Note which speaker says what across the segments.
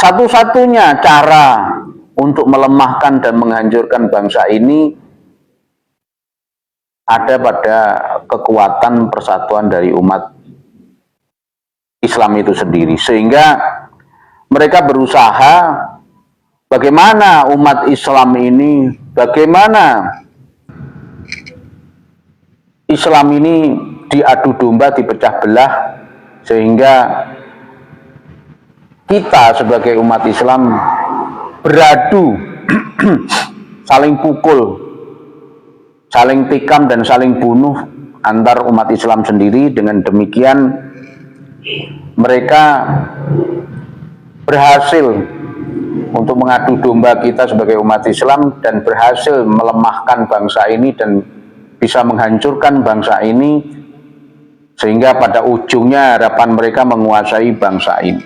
Speaker 1: satu-satunya cara untuk melemahkan dan menghancurkan bangsa ini ada pada kekuatan persatuan dari umat Islam itu sendiri, sehingga mereka berusaha bagaimana umat Islam ini, bagaimana Islam ini diadu domba, dipecah belah, sehingga kita sebagai umat Islam beradu saling pukul, saling tikam dan saling bunuh antar umat Islam sendiri. Dengan demikian mereka berhasil untuk mengadu domba kita sebagai umat Islam dan berhasil melemahkan bangsa ini dan bisa menghancurkan bangsa ini, sehingga pada ujungnya harapan mereka menguasai bangsa ini.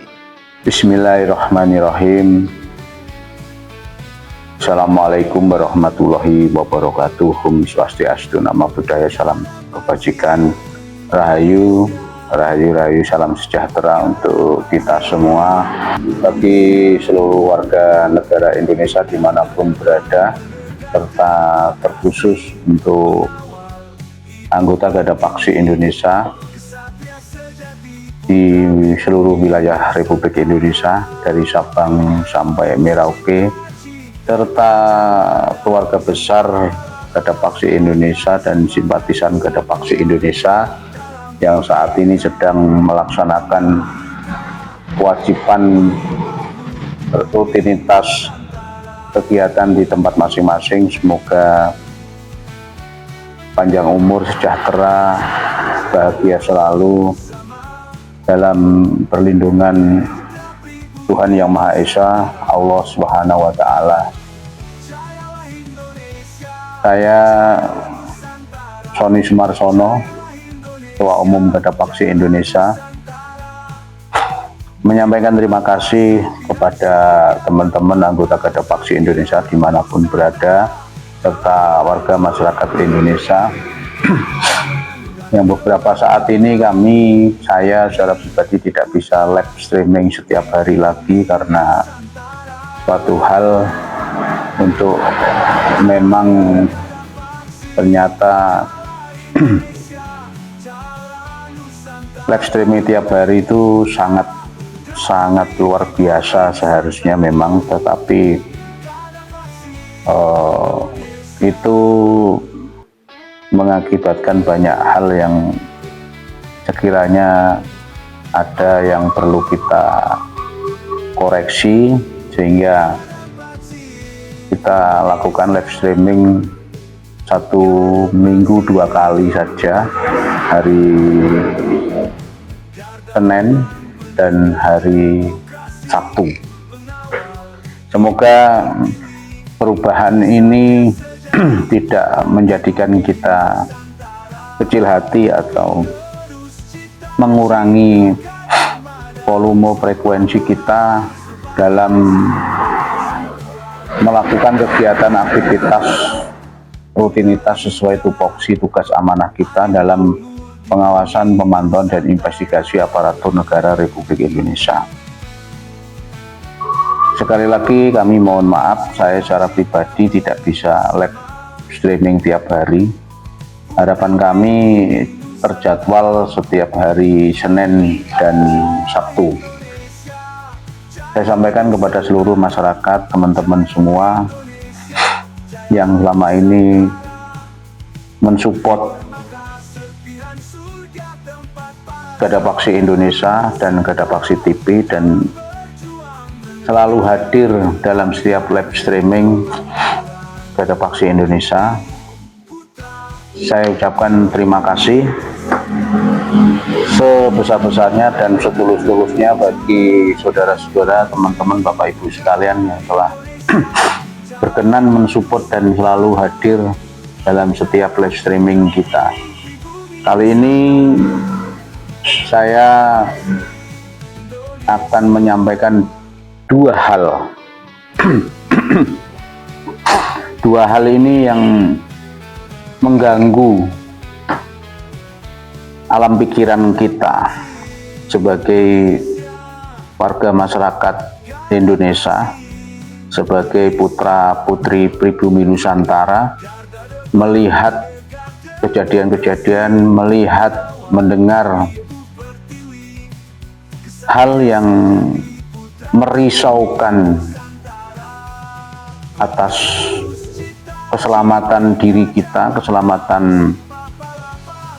Speaker 1: Bismillahirrahmanirrahim. Assalamualaikum warahmatullahi wabarakatuh. Om Swastiastu, Namo Buddhaya, salam kebajikan, rahayu, rahayu, salam sejahtera untuk kita semua. Bagi seluruh warga negara Indonesia dimanapun berada, serta terkhusus untuk anggota Garda Paksi Indonesia di seluruh wilayah Republik Indonesia dari Sabang sampai Merauke, serta keluarga besar Garda Paksi Indonesia dan simpatisan Garda Paksi Indonesia yang saat ini sedang melaksanakan kewajiban rutinitas kegiatan di tempat masing-masing. Semoga panjang umur, sejahtera, bahagia selalu dalam perlindungan Tuhan Yang Maha Esa, Allah Subhanahu wa Ta'ala. Saya Sony Sumarsono, Ketua Umum Garda Paksi Indonesia, menyampaikan terima kasih kepada teman-teman anggota Garda Paksi Indonesia dimanapun berada, serta warga masyarakat Indonesia yang beberapa saat ini saya secara pribadi tidak bisa live streaming setiap hari lagi karena suatu hal untuk memang ternyata live streaming tiap hari itu sangat luar biasa seharusnya memang, tetapi itu mengakibatkan banyak hal yang sekiranya ada yang perlu kita koreksi, sehingga kita lakukan live streaming 1 minggu 2 kali saja, hari Senin dan hari Sabtu. Semoga perubahan ini tidak menjadikan kita kecil hati atau mengurangi volume frekuensi kita dalam melakukan kegiatan aktivitas rutinitas sesuai tupoksi tugas amanah kita dalam pengawasan, pemantauan, dan investigasi aparatur negara Republik Indonesia. Sekali lagi kami mohon maaf, saya secara pribadi tidak bisa live streaming tiap hari. Harapan kami terjadwal setiap hari Senin dan Sabtu. Saya sampaikan kepada seluruh masyarakat, teman-teman semua yang selama ini mensupport Garda Paksi Indonesia dan Garda Paksi TV dan selalu hadir dalam setiap live streaming Garda Paksi Indonesia. Saya ucapkan terima kasih sebesar-besarnya dan setulus-tulusnya bagi saudara-saudara, teman-teman, Bapak Ibu sekalian yang telah berkenan mensupport dan selalu hadir dalam setiap live streaming kita. Kali ini saya akan menyampaikan dua hal. Dua hal ini yang mengganggu alam pikiran kita sebagai warga masyarakat Indonesia sebagai putra-putri pribumi Nusantara melihat kejadian-kejadian, melihat, mendengar hal yang merisaukan atas keselamatan diri kita, keselamatan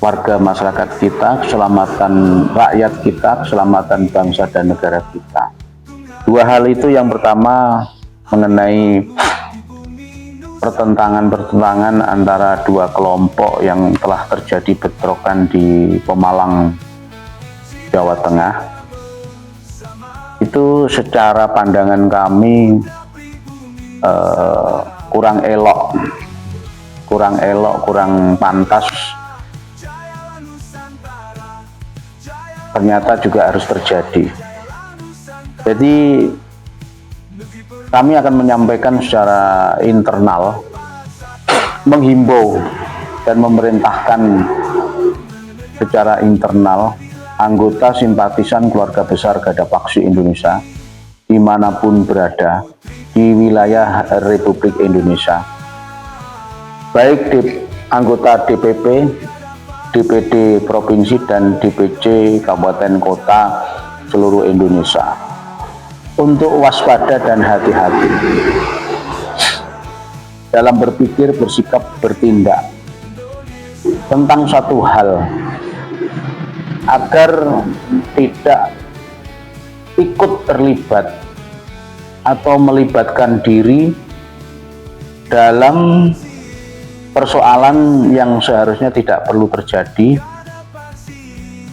Speaker 1: warga masyarakat kita, keselamatan rakyat kita, keselamatan bangsa dan negara kita. Dua hal itu, yang pertama mengenai pertentangan antara dua kelompok yang telah terjadi bentrokan di Pemalang, Jawa Tengah. Itu secara pandangan kami kurang elok, kurang pantas. Ternyata juga harus terjadi. Jadi kami akan menyampaikan secara internal, menghimbau dan memerintahkan secara internal anggota simpatisan keluarga besar Garda Paksi Indonesia dimanapun berada di wilayah Republik Indonesia, baik anggota DPP, DPD Provinsi dan DPC Kabupaten Kota seluruh Indonesia, untuk waspada dan hati-hati dalam berpikir, bersikap, bertindak tentang satu hal, agar tidak ikut terlibat atau melibatkan diri dalam persoalan yang seharusnya tidak perlu terjadi,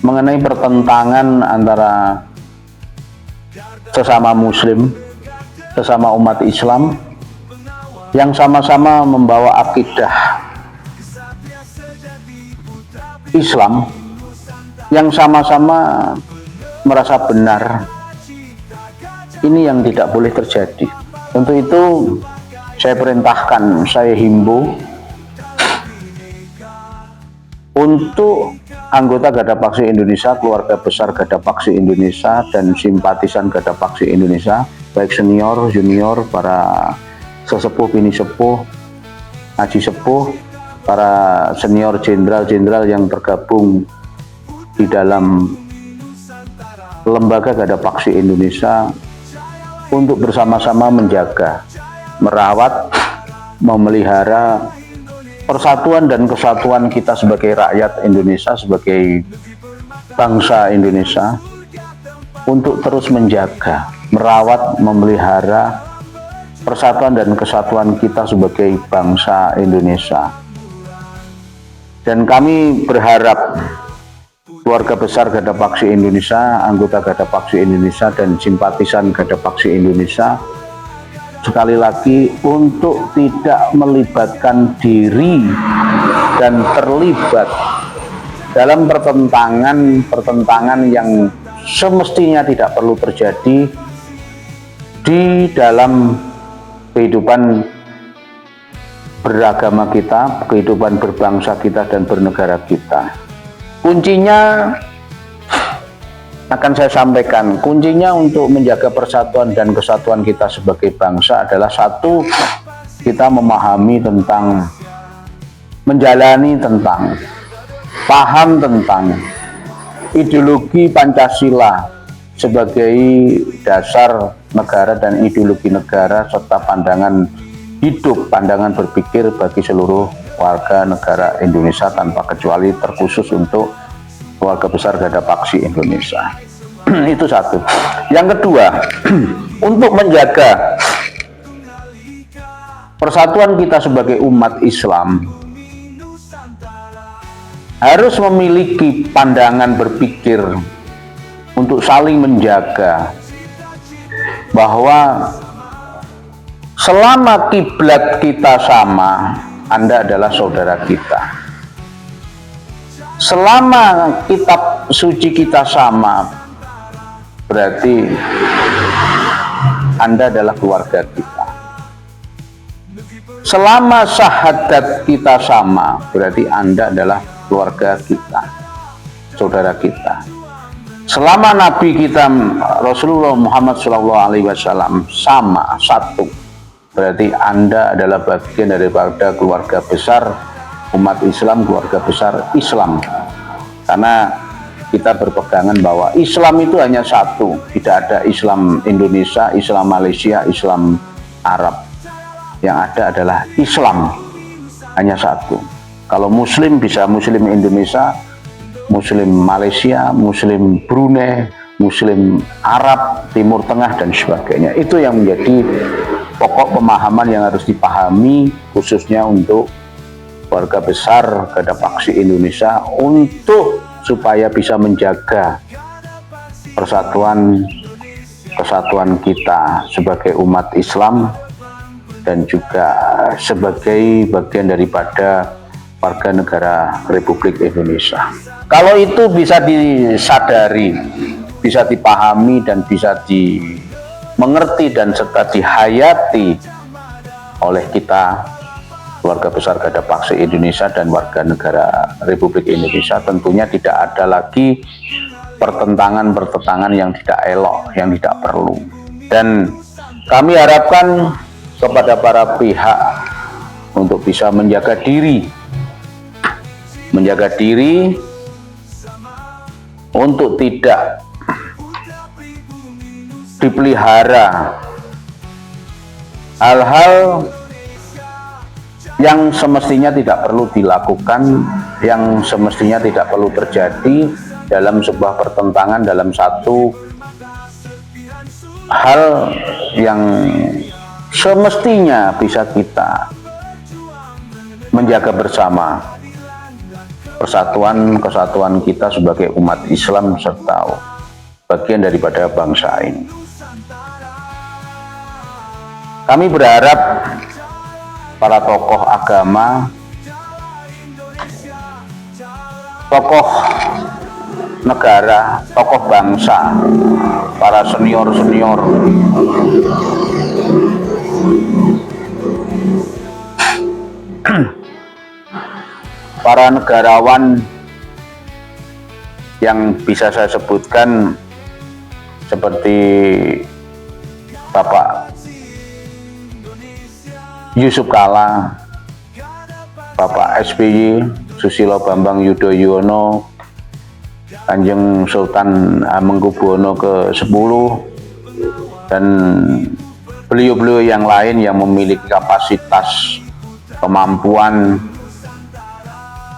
Speaker 1: mengenai pertentangan antara sesama muslim, sesama umat Islam yang sama-sama membawa akidah Islam, yang sama-sama merasa benar. Ini yang tidak boleh terjadi. Untuk itu saya perintahkan, saya himbau untuk anggota Garda Paksi Indonesia, keluarga besar Garda Paksi Indonesia dan simpatisan Garda Paksi Indonesia, baik senior, junior, para sesepuh, bini sepuh, haji sepuh, para senior jenderal-jenderal yang tergabung di dalam lembaga Garda Paksi Indonesia, untuk bersama-sama menjaga, merawat, memelihara persatuan dan kesatuan kita sebagai rakyat Indonesia, sebagai bangsa Indonesia, untuk terus menjaga, merawat, memelihara persatuan dan kesatuan kita sebagai bangsa Indonesia. Dan kami berharap keluarga besar Garda Paksi Indonesia, anggota Garda Paksi Indonesia dan simpatisan Garda Paksi Indonesia, sekali lagi untuk tidak melibatkan diri dan terlibat dalam pertentangan yang semestinya tidak perlu terjadi di dalam kehidupan beragama kita, kehidupan berbangsa kita dan bernegara kita. Kuncinya akan saya sampaikan, kuncinya untuk menjaga persatuan dan kesatuan kita sebagai bangsa adalah satu, kita memahami tentang, menjalani tentang, paham tentang ideologi Pancasila sebagai dasar negara dan ideologi negara, serta pandangan hidup, pandangan berpikir bagi seluruh warga negara Indonesia tanpa kecuali, terkhusus untuk keluarga besar Garda Paksi Indonesia. Itu satu. Yang kedua, untuk menjaga persatuan kita sebagai umat Islam, harus memiliki pandangan berpikir untuk saling menjaga, bahwa selama kiblat kita sama, Anda adalah saudara kita. Selama kitab suci kita sama, berarti Anda adalah keluarga kita. Selama syahadat kita sama, berarti Anda adalah keluarga kita, saudara kita. selama Nabi kita Rasulullah Muhammad SAW sama satu, berarti Anda adalah bagian daripada keluarga besar umat Islam, keluarga besar Islam. Karena kita berpegangan bahwa Islam itu hanya satu, tidak ada Islam Indonesia, Islam Malaysia, Islam Arab. Yang ada adalah Islam, hanya satu. Kalau Muslim bisa Muslim Indonesia, Muslim Malaysia, Muslim Brunei, Muslim Arab, Timur Tengah, dan sebagainya. Itu yang menjadi pokok pemahaman yang harus dipahami, khususnya untuk keluarga besar Garda Paksi Indonesia, untuk supaya bisa menjaga persatuan kesatuan kita sebagai umat Islam dan juga sebagai bagian daripada warga negara Republik Indonesia. Kalau itu bisa disadari, bisa dipahami dan bisa dimengerti dan serta dihayati oleh kita keluarga besar Garda Paksi Indonesia dan warga negara Republik Indonesia, tentunya tidak ada lagi pertentangan yang tidak elok, yang tidak perlu. Dan kami harapkan kepada para pihak untuk bisa menjaga diri untuk tidak dipelihara hal-hal yang semestinya tidak perlu dilakukan, yang semestinya tidak perlu terjadi dalam sebuah pertentangan, dalam satu hal yang semestinya bisa kita menjaga bersama persatuan kesatuan kita sebagai umat Islam serta bagian daripada bangsa ini. Kami berharap para tokoh agama, tokoh negara, tokoh bangsa, para senior-senior para negarawan yang bisa saya sebutkan seperti Bapak Yusuf Kalla, Bapak SBY, Susilo Bambang Yudhoyono, Kanjeng Sultan Hamengkubuwono ke-10, dan beliau-beliau yang lain yang memiliki kapasitas, kemampuan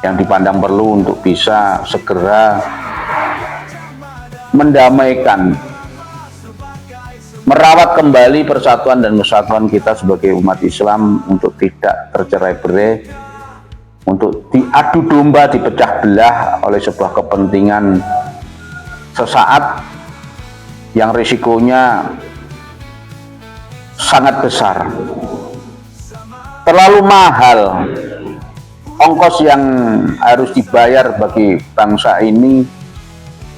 Speaker 1: yang dipandang perlu untuk bisa segera mendamaikan, merawat kembali persatuan dan kesatuan kita sebagai umat Islam, untuk tidak tercerai-berai, untuk diadu domba, dipecah belah oleh sebuah kepentingan sesaat yang risikonya sangat besar, terlalu mahal ongkos yang harus dibayar bagi bangsa ini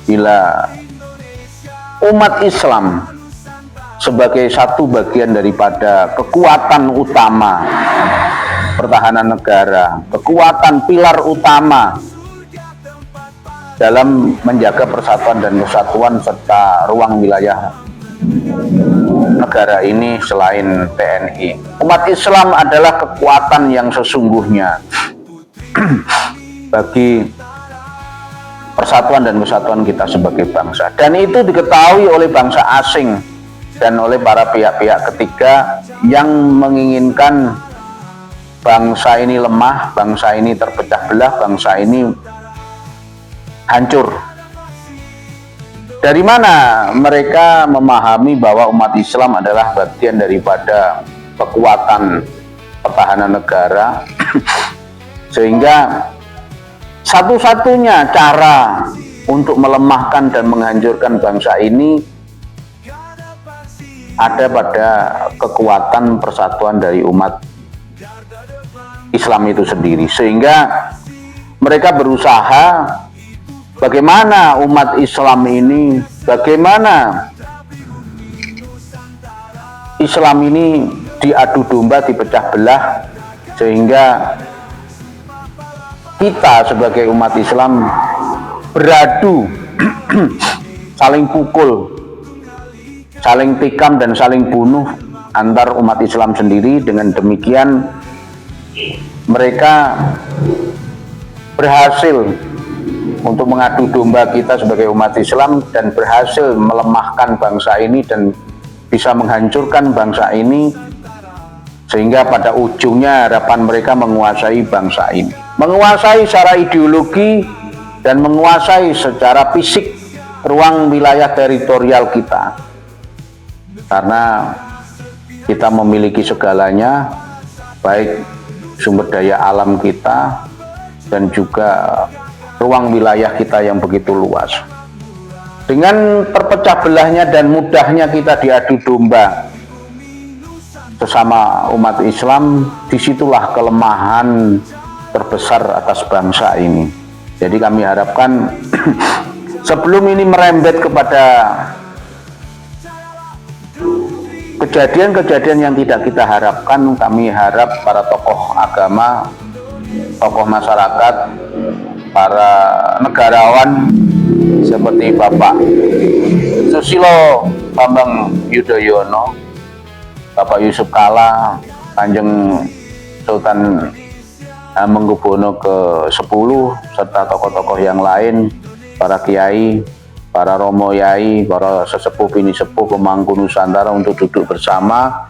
Speaker 1: bila umat Islam sebagai satu bagian daripada kekuatan utama pertahanan negara, kekuatan pilar utama dalam menjaga persatuan dan kesatuan serta ruang wilayah negara ini selain TNI. Umat Islam adalah kekuatan yang sesungguhnya bagi persatuan dan kesatuan kita sebagai bangsa, dan itu diketahui oleh bangsa asing dan oleh para pihak-pihak ketiga yang menginginkan bangsa ini lemah, bangsa ini terpecah belah, bangsa ini hancur. Dari mana mereka memahami bahwa umat Islam adalah bagian daripada kekuatan pertahanan negara sehingga satu-satunya cara untuk melemahkan dan menghancurkan bangsa ini ada pada kekuatan persatuan dari umat Islam itu sendiri, sehingga mereka berusaha bagaimana umat Islam ini, bagaimana Islam ini diadu domba, dipecah belah, sehingga kita sebagai umat Islam beradu saling pukul, saling tikam dan saling bunuh antar umat Islam sendiri. Dengan demikian mereka berhasil untuk mengadu domba kita sebagai umat Islam dan berhasil melemahkan bangsa ini dan bisa menghancurkan bangsa ini, sehingga pada ujungnya harapan mereka menguasai bangsa ini, menguasai secara ideologi dan menguasai secara fisik ruang wilayah teritorial kita, karena kita memiliki segalanya, baik sumber daya alam kita dan juga ruang wilayah kita yang begitu luas. Dengan terpecah belahnya dan mudahnya kita diadu domba sesama umat Islam, disitulah kelemahan terbesar atas bangsa ini. Jadi kami harapkan sebelum ini merembet kepada kejadian-kejadian yang tidak kita harapkan, kami harap para tokoh agama, tokoh masyarakat, para negarawan seperti Bapak Susilo Bambang Yudhoyono, Bapak Yusuf Kalla, Kanjeng Sultan Hamengkubuwono ke-10, serta tokoh-tokoh yang lain, para kiai, para romo yai, para sesepuh bini sepuh pemangku Nusantara untuk duduk bersama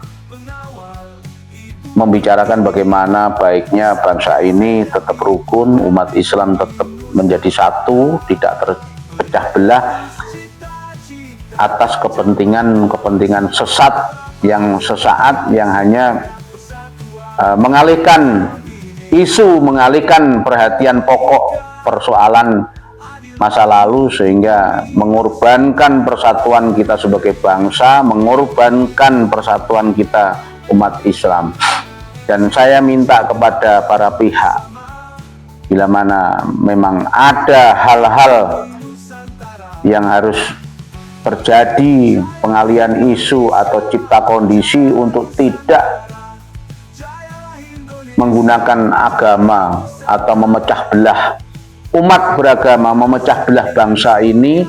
Speaker 1: membicarakan bagaimana baiknya bangsa ini tetap rukun, umat Islam tetap menjadi satu, tidak terpecah belah atas kepentingan sesat yang sesaat, yang hanya mengalihkan isu, mengalihkan perhatian pokok persoalan masa lalu, sehingga mengorbankan persatuan kita sebagai bangsa, mengorbankan persatuan kita umat Islam. Dan saya minta kepada para pihak, bila mana memang ada hal-hal yang harus terjadi, pengalihan isu atau cipta kondisi untuk tidak menggunakan agama atau memecah belah umat beragama, memecah belah bangsa ini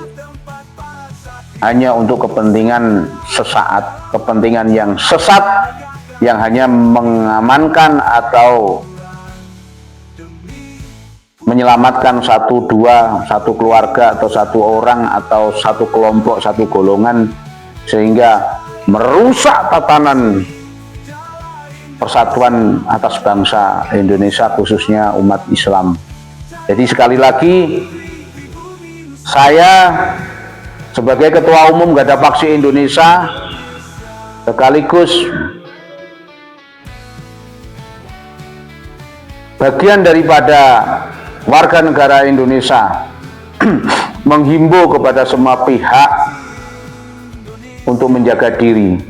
Speaker 1: hanya untuk kepentingan sesaat, kepentingan yang sesat, yang hanya mengamankan atau menyelamatkan satu keluarga atau satu orang atau satu kelompok, satu golongan, sehingga merusak tatanan persatuan atas bangsa Indonesia, khususnya umat Islam. Jadi sekali lagi, saya sebagai Ketua Umum Garda Paksi Indonesia sekaligus bagian daripada warga negara Indonesia menghimbau kepada semua pihak untuk menjaga diri,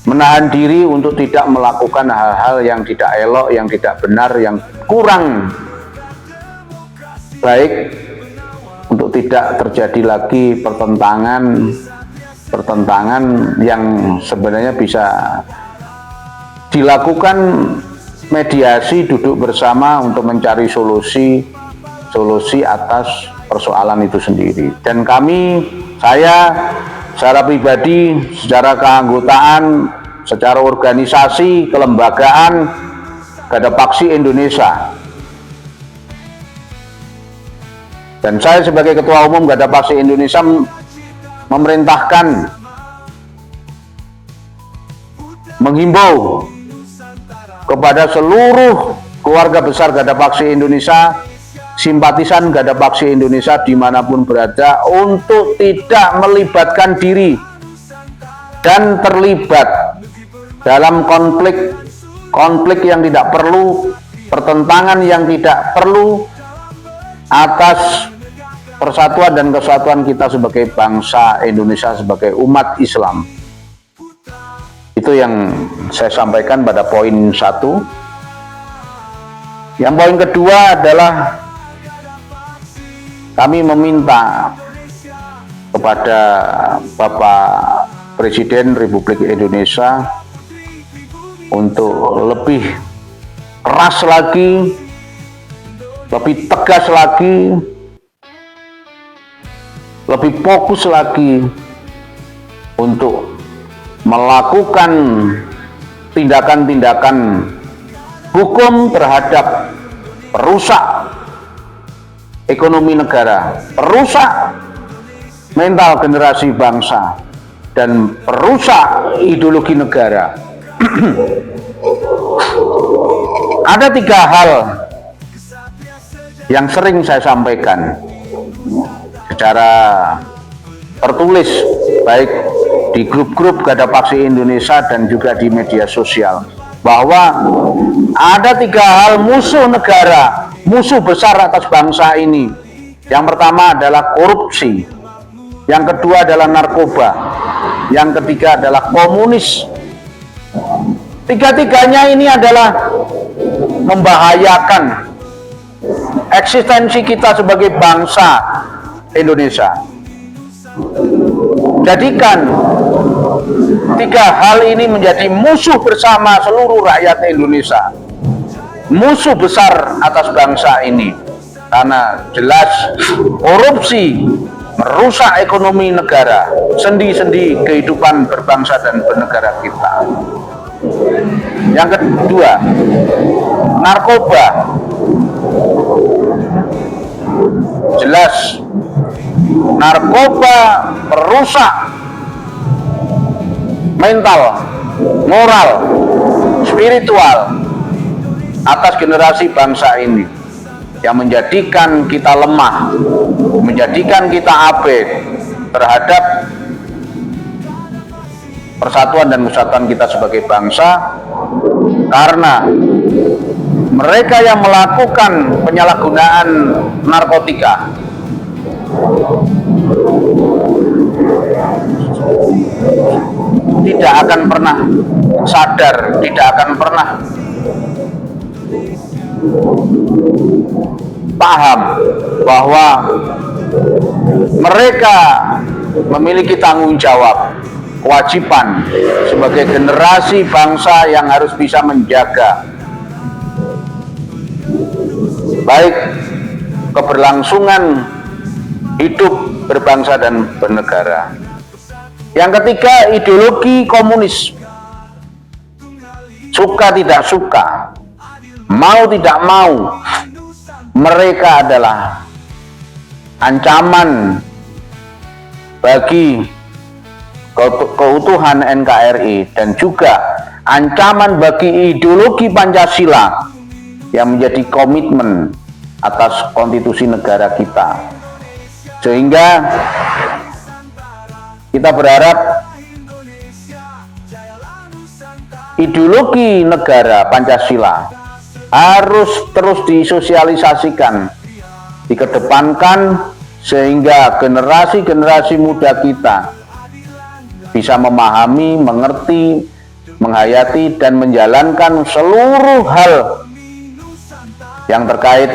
Speaker 1: menahan diri untuk tidak melakukan hal-hal yang tidak elok, yang tidak benar, yang kurang baik, untuk tidak terjadi lagi pertentangan yang sebenarnya bisa dilakukan mediasi, duduk bersama untuk mencari solusi atas persoalan itu sendiri. Dan saya secara pribadi, secara keanggotaan, secara organisasi, kelembagaan Garda Paksi Indonesia, dan saya sebagai Ketua Umum Garda Paksi Indonesia memerintahkan, menghimbau kepada seluruh keluarga besar Garda Paksi Indonesia, simpatisan Garda Paksi Indonesia dimanapun berada, untuk tidak melibatkan diri dan terlibat dalam konflik yang tidak perlu, pertentangan yang tidak perlu atas persatuan dan kesatuan kita sebagai bangsa Indonesia, sebagai umat Islam. Itu yang saya sampaikan pada poin 1. Yang poin kedua adalah kami meminta kepada Bapak Presiden Republik Indonesia untuk lebih keras lagi, lebih tegas lagi lebih fokus lagi untuk melakukan tindakan-tindakan hukum terhadap perusak ekonomi negara, perusak mental generasi bangsa, dan perusak ideologi negara. Ada 3 hal yang sering saya sampaikan secara tertulis, baik di grup-grup Garda Paksi Indonesia dan juga di media sosial, bahwa ada 3 hal musuh negara, musuh besar atas bangsa ini. Yang pertama adalah korupsi, yang kedua adalah narkoba, yang ketiga adalah komunis. Tiga-tiganya ini adalah membahayakan eksistensi kita sebagai bangsa Indonesia. Jadikan 3 hal ini menjadi musuh bersama seluruh rakyat Indonesia, musuh besar atas bangsa ini, karena jelas korupsi merusak ekonomi negara, sendi-sendi kehidupan berbangsa dan bernegara kita. Yang kedua, narkoba. Jelas narkoba merusak mental, moral, spiritual atas generasi bangsa ini, yang menjadikan kita lemah, menjadikan kita abai terhadap persatuan dan kesatuan kita sebagai bangsa, karena mereka yang melakukan penyalahgunaan narkotika tidak akan pernah sadar, tidak akan pernah paham bahwa mereka memiliki tanggung jawab, kewajiban sebagai generasi bangsa yang harus bisa menjaga baik keberlangsungan hidup berbangsa dan bernegara. Yang ketiga, ideologi komunis. Suka tidak suka, mau tidak mau, mereka adalah ancaman bagi keutuhan NKRI dan juga ancaman bagi ideologi Pancasila yang menjadi komitmen atas konstitusi negara kita. Sehingga kita berharap ideologi negara Pancasila harus terus disosialisasikan, dikedepankan, sehingga generasi-generasi muda kita bisa memahami, mengerti, menghayati, dan menjalankan seluruh hal yang terkait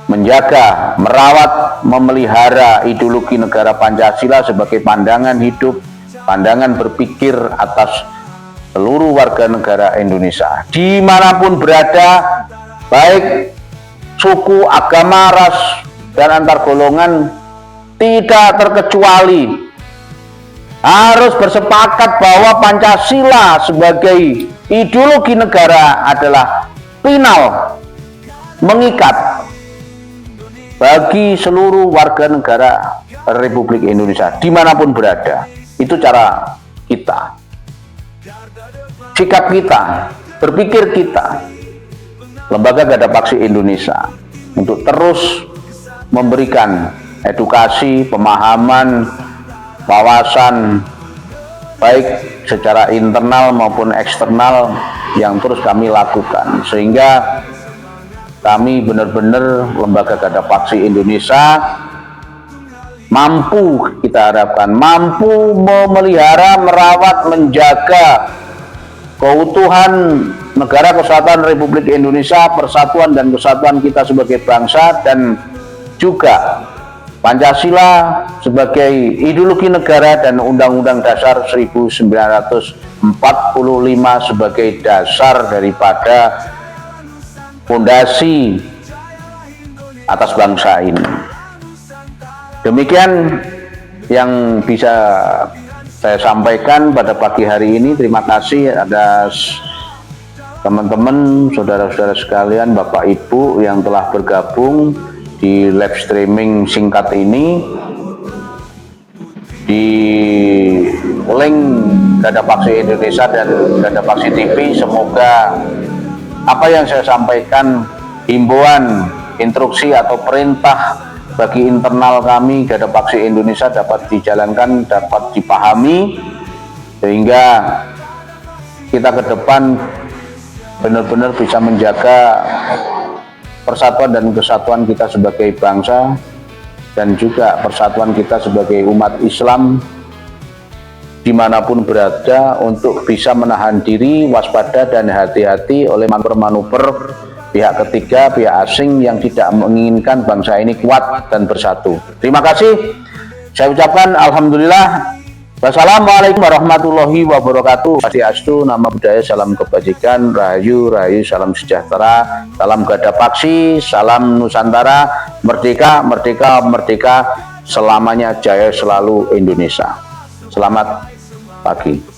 Speaker 1: menjaga, merawat, memelihara ideologi negara Pancasila sebagai pandangan hidup, pandangan berpikir atas seluruh warga negara Indonesia dimanapun berada, baik suku, agama, ras, dan antar golongan, tidak terkecuali harus bersepakat bahwa Pancasila sebagai ideologi negara adalah final, mengikat bagi seluruh warga negara Republik Indonesia dimanapun berada. Itu cara kita, sikap kita, berpikir kita, Lembaga Garda Paksi Indonesia, untuk terus memberikan edukasi, pemahaman, wawasan, baik secara internal maupun eksternal yang terus kami lakukan, sehingga kami benar-benar Lembaga Garda Paksi Indonesia mampu, kita harapkan mampu memelihara, merawat, menjaga keutuhan negara kesatuan Republik Indonesia, persatuan dan kesatuan kita sebagai bangsa, dan juga Pancasila sebagai ideologi negara dan Undang-Undang Dasar 1945 sebagai dasar daripada fondasi atas bangsa ini. Demikian yang bisa saya sampaikan pada pagi hari ini. Terima kasih atas teman-teman, saudara-saudara sekalian, Bapak Ibu yang telah bergabung di live streaming singkat ini. Di link Garda Paksi Indonesia dan Garda Paksi TV, semoga apa yang saya sampaikan, himbauan, instruksi atau perintah bagi internal kami Garda Paksi Indonesia dapat dijalankan, dapat dipahami, sehingga kita ke depan benar-benar bisa menjaga persatuan dan kesatuan kita sebagai bangsa, dan juga persatuan kita sebagai umat Islam dimanapun berada, untuk bisa menahan diri, waspada dan hati-hati oleh manuver-manuver pihak ketiga, pihak asing yang tidak menginginkan bangsa ini kuat dan bersatu. Terima kasih. Saya ucapkan alhamdulillah. Wassalamualaikum warahmatullahi wabarakatuh. Swastiastu, nama budaya, salam kebajikan, rahayu, rahayu, salam sejahtera, salam Garda Paksi, salam Nusantara, merdeka, merdeka, merdeka, selamanya jaya selalu Indonesia. Selamat pagi.